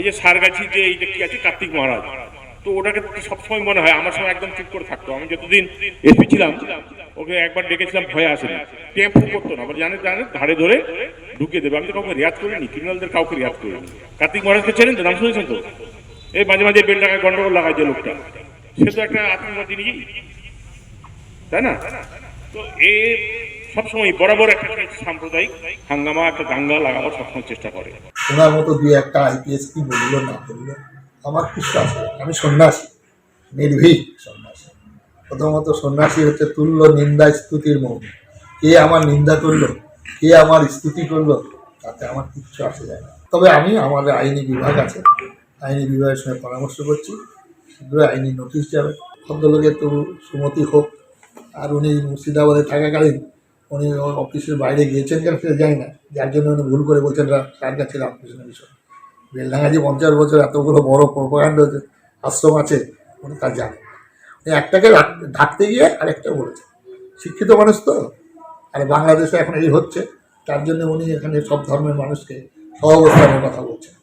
যে সারগাছি যে এই যে কি আছে কার্তিক মহারাজ, তো ওটাকে সবসময় মনে হয় আমার সময় একদম চুপ করে থাকতো। আমি যতদিন এসপি ছিলাম ওকে একবার ডেকেছিলাম, ভয়ে আসেনি, টেম্পু করতো না, আবার জানে ধারে ধরে ঢুকিয়ে দেবে। আমি তো কাউকে রেয়াজ করিনি, ক্রিমিনালদের কাউকে রেয়াজ করিনি। কার্তিক মহারাজকে চেনেন তো, নাম শুনেছেন তো? এই মাঝে মাঝে বেল টাকায় গন্ডগোল লাগায় যে লোকটা, সে তো একটা আতঙ্কবাদী নিজেই, তাই না? তো এ সবসময় বরাবর একটা সাম্প্রদায়িক হাঙ্গামা, একটা দাঙ্গা লাগাবার সবসময় চেষ্টা করে। ওনার মতো দুই একটা আইপিএস কি বললো না বললো আমার কিছু আছে। আমি সন্ন্যাসী, নির্ভীক সন্ন্যাসী। প্রথমত সন্ন্যাসী হচ্ছে তুল্য নিন্দা স্তুতির মৌন। কে আমার নিন্দা করলো, কে আমার স্তুতি করলো, তাতে আমার কিচ্ছু আসে যায় না। তবে আমি আমাদের আইনি বিভাগ আছে, আইনি বিভাগের সঙ্গে পরামর্শ করছি, শীঘ্রই আইনি নোটিশ যাবে। ভদ্রলোকের তো সুমতি হোক। আর উনি মুর্শিদাবাদে থাকাকালীন উনি অফিসের বাইরে গিয়েছেন কেন সেটা জানি না, যার জন্য উনি ভুল করে বলছেন তার কাছে রামকৃষ্ণ বিষয়। বেলডাঙ্গাজি 50 বছর এতগুলো বড় প্রোপাগান্ড আশ্রম আছে, উনি তা জানেন। একটাকে ঢাকতে গিয়ে আরেকটা বলেছে। শিক্ষিত মানুষ তো, আর বাংলাদেশে এখন এই হচ্ছে, তার জন্য উনি এখানে সব ধর্মের মানুষকে সহাবস্থানের কথা বলছেন।